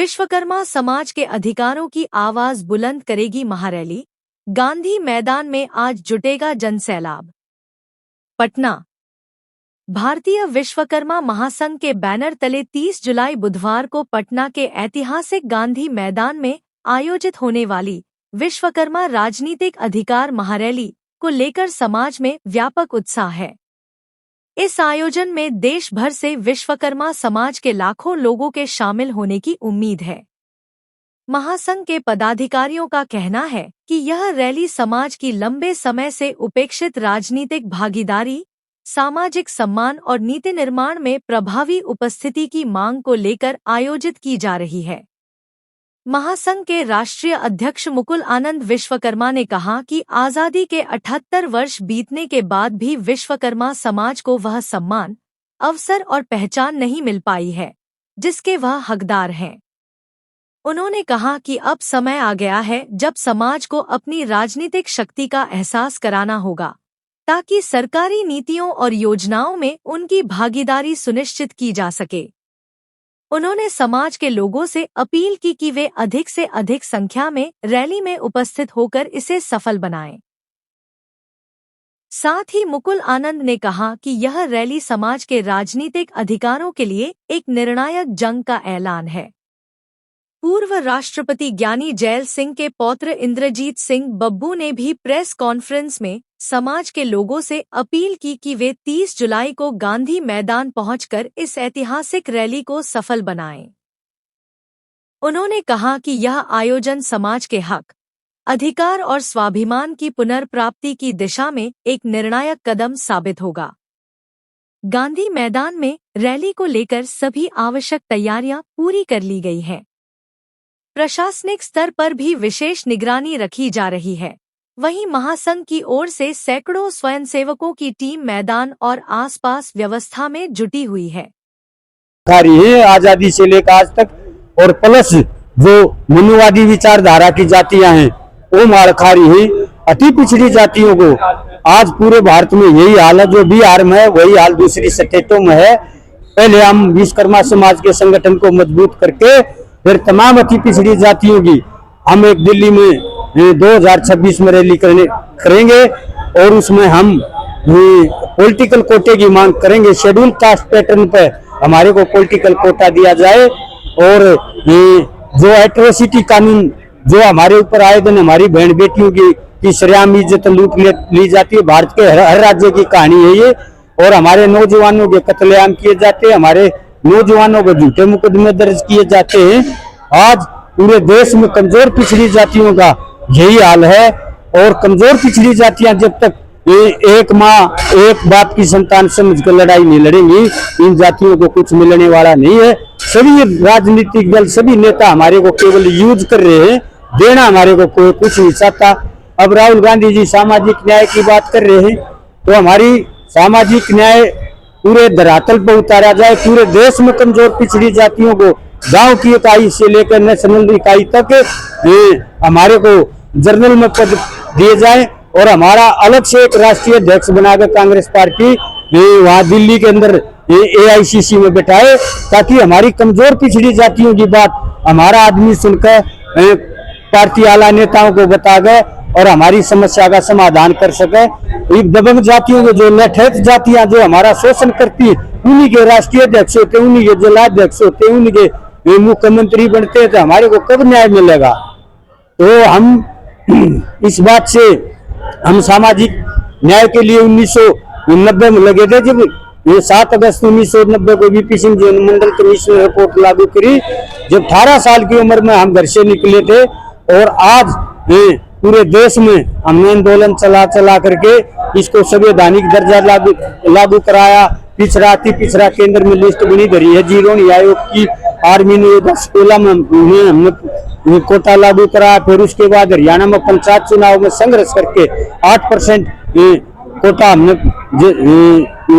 विश्वकर्मा समाज के अधिकारों की आवाज बुलंद करेगी महारैली। गांधी मैदान में आज जुटेगा जनसैलाब। पटना। भारतीय विश्वकर्मा महासंघ के बैनर तले 30 जुलाई बुधवार को पटना के ऐतिहासिक गांधी मैदान में आयोजित होने वाली विश्वकर्मा राजनीतिक अधिकार महारैली को लेकर समाज में व्यापक उत्साह है। इस आयोजन में देश भर से विश्वकर्मा समाज के लाखों लोगों के शामिल होने की उम्मीद है। महासंघ के पदाधिकारियों का कहना है कि यह रैली समाज की लंबे समय से उपेक्षित राजनीतिक भागीदारी, सामाजिक सम्मान और नीति निर्माण में प्रभावी उपस्थिति की मांग को लेकर आयोजित की जा रही है। महासंघ के राष्ट्रीय अध्यक्ष मुकुल आनंद विश्वकर्मा ने कहा कि आजादी के 78 वर्ष बीतने के बाद भी विश्वकर्मा समाज को वह सम्मान, अवसर और पहचान नहीं मिल पाई है जिसके वह हकदार हैं। उन्होंने कहा कि अब समय आ गया है जब समाज को अपनी राजनीतिक शक्ति का एहसास कराना होगा ताकि सरकारी नीतियों और योजनाओं में उनकी भागीदारी सुनिश्चित की जा सके। उन्होंने समाज के लोगों से अपील की कि वे अधिक से अधिक संख्या में रैली में उपस्थित होकर इसे सफल बनाएं। साथ ही मुकुल आनंद ने कहा कि यह रैली समाज के राजनीतिक अधिकारों के लिए एक निर्णायक जंग का ऐलान है। पूर्व राष्ट्रपति ज्ञानी जैल सिंह के पौत्र इंद्रजीत सिंह बब्बू ने भी प्रेस कॉन्फ्रेंस में समाज के लोगों से अपील की कि वे 30 जुलाई को गांधी मैदान पहुंचकर इस ऐतिहासिक रैली को सफल बनाएं। उन्होंने कहा कि यह आयोजन समाज के हक, अधिकार और स्वाभिमान की पुनर्प्राप्ति की दिशा में एक निर्णायक कदम साबित होगा। गांधी मैदान में रैली को लेकर सभी आवश्यक तैयारियां पूरी कर ली गई हैं। प्रशासनिक स्तर पर भी विशेष निगरानी रखी जा रही है। वहीं महासंघ की ओर से सैकड़ों स्वयंसेवकों की टीम मैदान और आसपास व्यवस्था में जुटी हुई है। आजादी से लेकर आज तक और प्लस जो मनुवादी विचारधारा की जातियां हैं वो मार खा रही है। अति पिछड़ी जातियों को आज पूरे भारत में यही हाल है। जो बिहार में है वही हाल दूसरी स्टेटों में है। पहले हम विश्वकर्मा समाज के संगठन को मजबूत करके फिर तमाम अति पिछड़ी जातियों की हम एक दिल्ली में 2026 में रैली करेंगे और उसमें हम पॉलिटिकल कोटे की मांग करेंगे। शेड्यूल कास्ट पैटर्न पे हमारे को पॉलिटिकल कोटा दिया जाए और जो एट्रोसिटी कानून जो हमारे ऊपर आए दिन हमारी बहन बेटियों की सरेआम इज्जत लूट ली जाती है। भारत के हर राज्य की कहानी है ये। और हमारे नौजवानों के कत्लेआम किए जाते हैं, हमारे नौजवानों को झूठे मुकदमे दर्ज किए जाते हैं। आज पूरे देश में कमजोर पिछड़ी जातियों का यही हाल है। और कमजोर पिछड़ी जातियां जब तक एक माँ एक बाप की संतान समझकर लड़ाई नहीं लड़ेंगी, इन जातियों को कुछ मिलने वाला नहीं है। सभी राजनीतिक दल, सभी नेता हमारे को केवल यूज कर रहे हैं, देना हमारे को कोई कुछ नहीं चाहता। अब राहुल गांधी जी सामाजिक न्याय की बात कर रहे हैं तो हमारी सामाजिक न्याय पूरे धरातल पर उतारा जाए। पूरे देश में कमजोर पिछड़ी जातियों को गांव की इकाई से लेकर नेशनल इकाई तक हमारे को जर्नल में पद दिए जाए और हमारा अलग से एक राष्ट्रीय अध्यक्ष बनाकर कांग्रेस पार्टी वहां दिल्ली के अंदर AICC में बैठाए ताकि हमारी कमजोर पिछड़ी जातियों की बात हमारा आदमी सुनकर पार्टी आला नेताओं को बता गए और हमारी समस्या का समाधान कर सके। दबंग जातियों के जो नठैत जातियां जो हमारा शोषण करती है उन्हीं के राष्ट्रीय अध्यक्ष होते, उन्हीं के जिलाध्यक्ष होते, उन्हीं के मुख्यमंत्री बनते हैं तो हमारे को कब न्याय मिलेगा। तो हम इस बात से हम सामाजिक न्याय के लिए 1990 में लगे थे। जब 7 अगस्त 1990 को VP सिंह जी मंडल कमीशन रिपोर्ट लागू करी, जब 18 साल की उम्र में हम घर से निकले थे और आज पूरे देश में हमने आंदोलन चला करके इसको संवैधानिक दर्जा लागू कराया। पिछड़ा अति पिछड़ा केंद्र में लिस्ट बनी धरी है। जीरोनी आयोग की आर्मी ने 2016 में हमने कोटा लागू कराया। फिर उसके बाद हरियाणा में पंचायत चुनाव में संघर्ष करके 8% कोटा हमने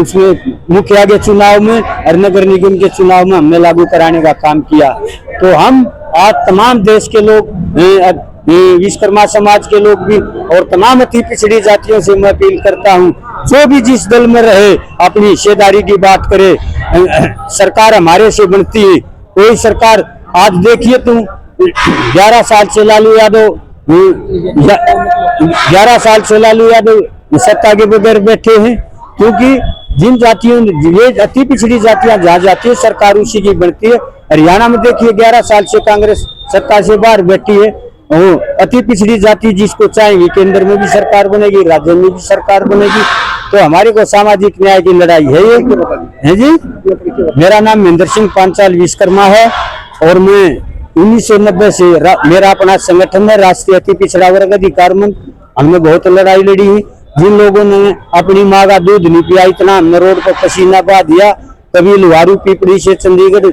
उसमें मुखिया के चुनाव में और नगर निगम के चुनाव में हमने लागू कराने का काम किया। तो हम आज तमाम देश के लोग, विश्वकर्मा समाज के लोग भी और तमाम अति पिछड़ी जातियों से मैं अपील करता हूं, जो भी जिस दल में रहे अपनी हिस्सेदारी की बात करे। सरकार हमारे से बनती है, कोई सरकार आज देखिए तुम 11 साल से लालू यादव 11 साल से लालू यादव सत्ता के बगैर बैठे हैं, क्योंकि जिन जातियों ये अति पिछड़ी जातियां जहाँ जाती है सरकार उसी की बनती है। हरियाणा में देखिए 11 साल से कांग्रेस सत्ता से बाहर बैठी है। वो अति पिछड़ी जाति जिसको चाहेंगे केंद्र में भी सरकार बनेगी, राज्य में भी सरकार बनेगी। तो हमारे को सामाजिक न्याय की लड़ाई है ये, है जी। मेरा नाम महेंद्र सिंह पांचाल विश्वकर्मा है और मैं 1990 से मेरा अपना संगठन है राष्ट्रीय अति पिछड़ा वर्ग अधिकार मंच। हमने बहुत लड़ाई लड़ी है। जिन लोगों ने अपनी माँ का दूध नहीं पिया, इतना हमने रोड पर पसीना बहा दिया। कभी लुहारू पीपड़ी से चंडीगढ़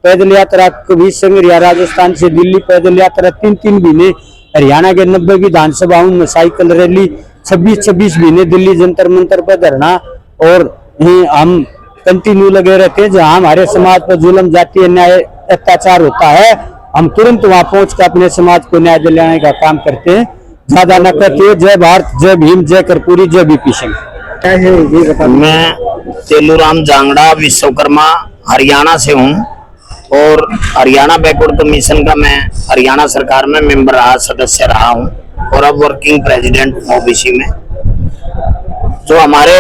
पैदल यात्रा, कभी संगरिया राजस्थान से दिल्ली पैदल यात्रा, 3-3 महीने हरियाणा के 90 विधानसभाओं में साइकिल रैली, 26-26 महीने दिल्ली जंतर मंतर पर धरना। और हम कंटिन्यू लगे रहते हैं। जहाँ हमारे समाज पर जुल्म, जातीय अन्याय, अत्याचार होता है, हम तुरंत वहां पहुंच कर अपने समाज को न्याय दिलाने का काम करते हैं। ज्यादा न करते। जय भारत, जय भीम, जय कर्पूरी, जय बीपी सिंह। मैं तेलूराम जांगड़ा विश्वकर्मा हरियाणा से हूँ और हरियाणा बैकवर्ड कमीशन का मैं हरियाणा सरकार में मेंबर रहा, सदस्य रहा हूँ और अब वर्किंग प्रेसिडेंट हूँ ओबीसी में। जो हमारे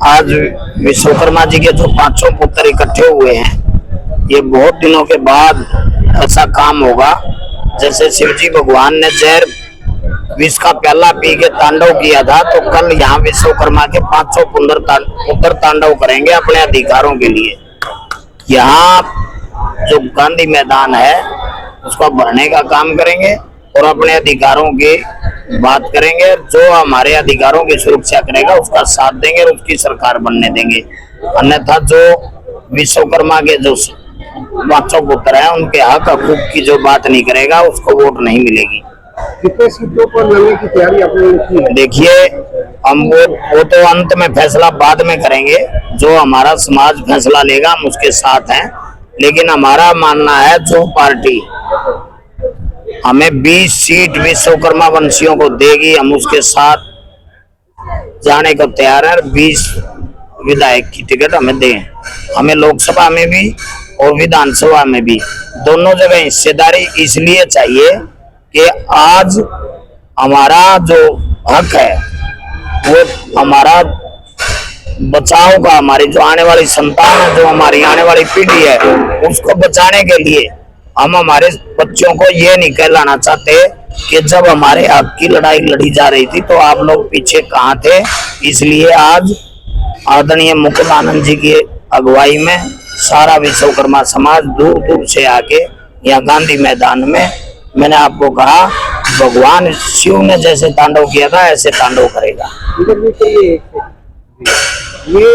आज विश्वकर्मा जी के जो 5 पुत्र इकट्ठे हुए हैं, ये बहुत दिनों के बाद ऐसा काम होगा। जैसे शिवजी भगवान ने जहर विष का प्याला पी के तांडव किया था, तो कल यहाँ विश्वकर्मा के 500 पुत्र तांडव करेंगे अपने अधिकारों के लिए। यहाँ जो गांधी मैदान है उसको भरने का काम करेंगे और अपने अधिकारों की बात करेंगे। जो हमारे अधिकारों की सुरक्षा करेगा उसका साथ देंगे और उसकी सरकार बनने देंगे। अन्यथा जो विश्वकर्मा के जो 500 पुत्र हैं उनके हक हकूक की जो बात नहीं करेगा उसको वोट नहीं मिलेगी। कितने सीटों पर लड़ने की तैयारी आपने की है? देखिए, हम वो तो अंत में फैसला बाद में करेंगे। जो हमारा समाज फैसला लेगा हम उसके साथ हैं। लेकिन हमारा मानना है जो पार्टी हमें 20 सीट विश्वकर्मा वंशियों को देगी, हम उसके साथ जाने को तैयार है। 20 विधायक की टिकट हमें दें। हमें लोकसभा में भी और विधानसभा में भी दोनों जगह हिस्सेदारी इसलिए चाहिए कि आज हमारा जो हक है वो हमारा बचाव का, हमारी जो आने वाली संतान है, जो हमारी आने वाली पीढ़ी है, उसको बचाने के लिए हम हमारे बच्चों को ये नहीं कहलाना चाहते कि जब हमारे हक की लड़ाई लड़ी जा रही थी तो आप लोग पीछे कहाँ थे। इसलिए आज आदरणीय मुकुल आनंद जी की अगुवाई में सारा विश्वकर्मा समाज दूर दूर से आके यहाँ गांधी मैदान में, मैंने आपको कहा भगवान शिव ने जैसे तांडव किया था ऐसे तांडव करेगा। ये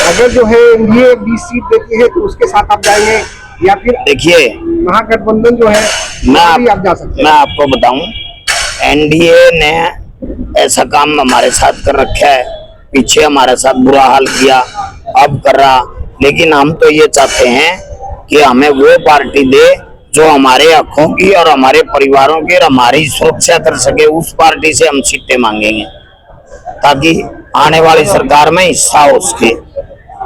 अगर जो है ये 20 सीट देती है तो उसके साथ आप जाएंगे या फिर देखिए महागठबंधन जो है आप जा सकते हैं? मैं आपको बताऊं, एनडीए ने ऐसा काम हमारे साथ कर रखा है, पीछे हमारे साथ बुरा हाल किया, अब कर रहा। लेकिन हम तो ये चाहते हैं कि हमें वो पार्टी दे जो हमारे हकों की और हमारे परिवारों की और हमारी सुरक्षा कर सके। उस पार्टी से हम सीटें मांगेंगे ताकि आने वाली सरकार में हिस्सा हो उसके।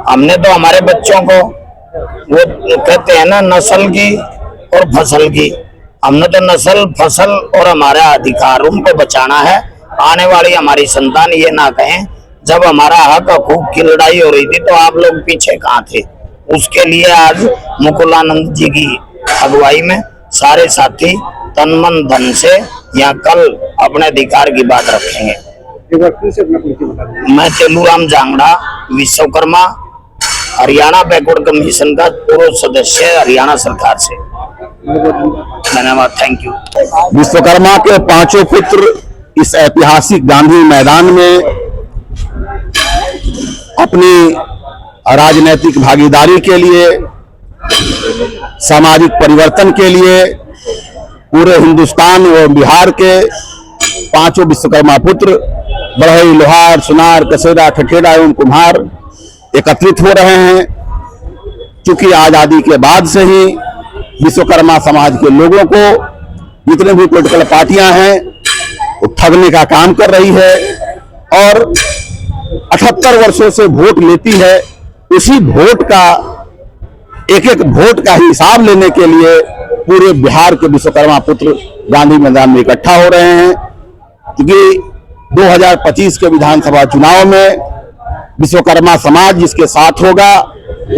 हमने तो हमारे बच्चों को, वो कहते हैं ना, नस्ल की और फसल की, हमने तो नस्ल, फसल और हमारा अधिकार उनको बचाना है। आने वाली हमारी संतान ये ना कहें जब हमारा हक हकूक की लड़ाई हो रही थी तो आप लोग पीछे कहाँ थे। उसके लिए आज मुकुलानंद जी की अगुवाई में सारे साथी तन मन धन से यहाँ कल अपने अधिकार की बात रखेंगे। मैं तेलूराम जांगड़ा विश्वकर्मा हरियाणा बैकवर्ड कमीशन का पूर्व सदस्य हरियाणा सरकार से। धन्यवाद, थैंक यू। विश्वकर्मा के 5 पुत्र इस ऐतिहासिक गांधी मैदान में अपनी राजनीतिक भागीदारी के लिए, सामाजिक परिवर्तन के लिए पूरे हिंदुस्तान और बिहार के 5 विश्वकर्मा पुत्र बढ़ई, लोहार, सुनार, कसेरा, ठठेरा एवं कुम्हार एकत्रित हो रहे हैं। चूंकि आजादी के बाद से ही विश्वकर्मा समाज के लोगों को जितने भी पॉलिटिकल पार्टियां हैं वो ठगने का काम कर रही है और 78 वर्षों से वोट लेती है। उसी वोट का एक एक वोट का हिसाब लेने के लिए पूरे बिहार के विश्वकर्मा पुत्र गांधी मैदान में इकट्ठा हो रहे हैं, क्योंकि 2025 के विधानसभा चुनाव में विश्वकर्मा समाज जिसके साथ होगा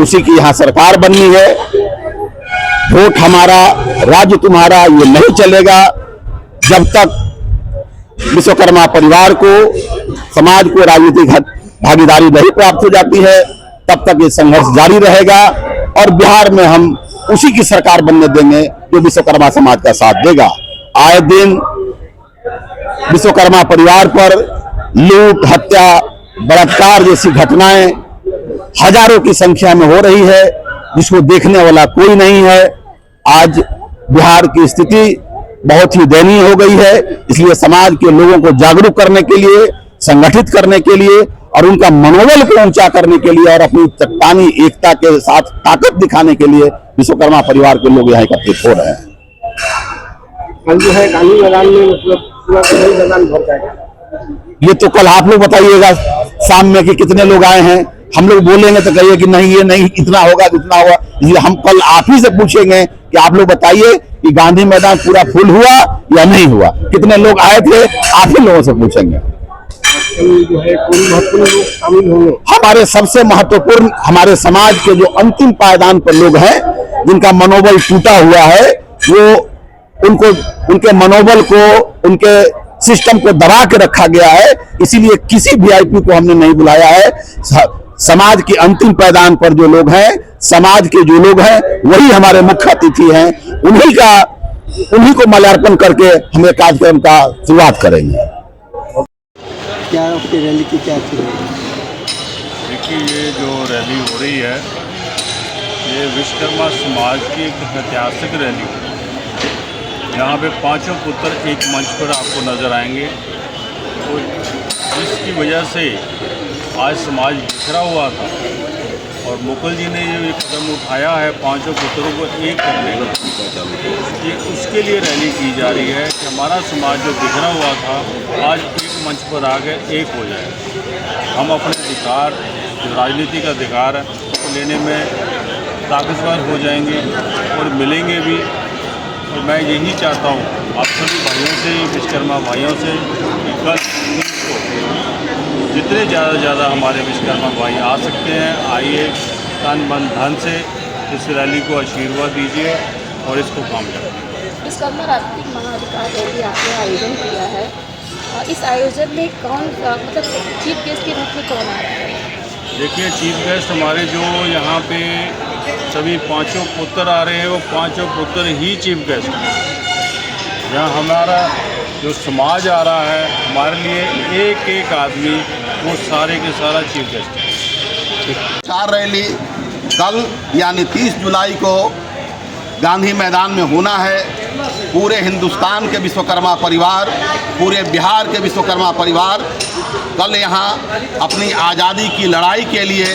उसी की यहाँ सरकार बननी है। वोट हमारा राज्य तुम्हारा ये नहीं चलेगा जब तक विश्वकर्मा परिवार को, समाज को राजनीतिक भागीदारी नहीं प्राप्त हो जाती है, तब तक ये संघर्ष जारी रहेगा और बिहार में हम उसी की सरकार बनने देंगे जो विश्वकर्मा समाज का साथ देगा। आए दिन विश्वकर्मा परिवार पर लूट, हत्या, बलात्कार जैसी घटनाएं हजारों की संख्या में हो रही है, जिसको देखने वाला कोई नहीं है। आज बिहार की स्थिति बहुत ही दयनीय हो गई है, इसलिए समाज के लोगों को जागरूक करने के लिए, संगठित करने के लिए और उनका मनोबल को ऊंचा करने के लिए और अपनी चट्टानी एकता के साथ ताकत दिखाने के लिए विश्वकर्मा परिवार के लोग यहाँ एकत्रित हो रहे हैं। कल जो है गांधी मैदान में मतलब पूरा मैदान भर जाएगा। ये तो कल आप लोग बताइएगा शाम में कि कितने लोग आए हैं। हम लोग बोलेंगे तो कहिए कि नहीं, ये नहीं, इतना होगा, इतना होगा। इसलिए हम कल आप ही से पूछेंगे कि आप लोग बताइए कि गांधी मैदान पूरा फुल हुआ या नहीं हुआ, कितने लोग आए थे, आप ही लोगों से पूछेंगे। जो है कोई महत्वपूर्ण लोग शामिल होंगे। हमारे सबसे महत्वपूर्ण, हमारे समाज के जो अंतिम पायदान पर लोग हैं, जिनका मनोबल टूटा हुआ है, वो उनको, उनके मनोबल को, उनके सिस्टम को दबा के रखा गया है। इसीलिए किसी वीआईपी को हमने नहीं बुलाया है। समाज के अंतिम पायदान पर जो लोग हैं, समाज के जो लोग हैं, वही हमारे मुख्य अतिथि हैं। उन्हीं को माल्यार्पण करके हम एक कार्यक्रम का शुरुआत करेंगे। क्या आपकी रैली की क्या थी? देखिए, ये जो रैली हो रही है, ये विश्वकर्मा समाज की एक ऐतिहासिक रैली है। यहाँ पे पांचों पुत्र एक मंच पर आपको नज़र आएंगे, तो जिसकी वजह से आज समाज बिखरा हुआ था और मुकुल जी ने ये कदम उठाया है पांचों पुत्रों को एक करने का, ये उसके लिए रैली की जा रही है कि हमारा समाज जो बिखरा हुआ था आज एक मंच पर आकर एक हो जाए। हम अपने अधिकार, जो राजनीति का अधिकार है, उसको लेने में ताकतवर हो जाएंगे और मिलेंगे भी। और मैं यही चाहता हूँ आप सभी भाइयों से, विश्वकर्मा भाइयों से, कि कल जितने ज़्यादा हमारे विश्वकर्मा भाई आ सकते हैं, आइए, तन मन धन से इस रैली को आशीर्वाद दीजिए और इसको कामयाब कीजिए। विश्वकर्मा राष्ट्रीय महाअधिकार रैली आपने आयोजन किया है, और इस आयोजन में कौन, मतलब चीफ गेस्ट के रूप में कौन आ रहा है? देखिए, चीफ गेस्ट हमारे जो यहाँ पे सभी पांचों पुत्र आ रहे हैं, वो पांचों पुत्र ही चीफ गेस्ट हैं। यहाँ हमारा जो समाज आ रहा है, हमारे लिए एक एक आदमी वो सारे के सारा चीफ गेस्ट है। चार रैली कल यानी 30 जुलाई को गांधी मैदान में होना है। पूरे हिंदुस्तान के विश्वकर्मा परिवार, पूरे बिहार के विश्वकर्मा परिवार कल यहाँ अपनी आज़ादी की लड़ाई के लिए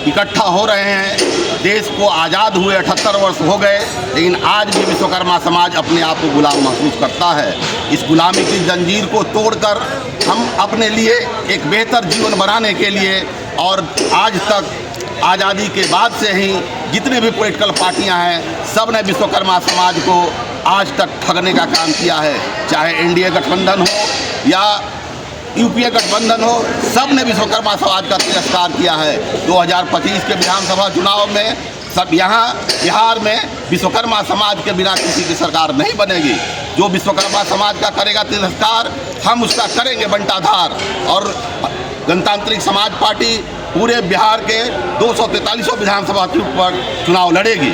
इकट्ठा हो रहे हैं। देश को आज़ाद हुए 78 वर्ष हो गए, लेकिन आज भी विश्वकर्मा समाज अपने आप को गुलाम महसूस करता है। इस गुलामी की जंजीर को तोड़कर हम अपने लिए एक बेहतर जीवन बनाने के लिए, और आज तक आज़ादी के बाद से ही जितने भी पॉलिटिकल पार्टियां हैं, सब ने विश्वकर्मा समाज को आज तक ठगने का काम किया है। चाहे एनडीए गठबंधन हो या यूपीए गठबंधन हो, सब ने विश्वकर्मा समाज का तिरस्कार किया है। 2025 के विधानसभा चुनाव में सब यहाँ बिहार में विश्वकर्मा समाज के बिना किसी की सरकार नहीं बनेगी। जो विश्वकर्मा समाज का करेगा तिरस्कार, हम उसका करेंगे बंटाधार। और गणतांत्रिक समाज पार्टी पूरे बिहार के 243 विधानसभा सीट पर चुनाव लड़ेगी।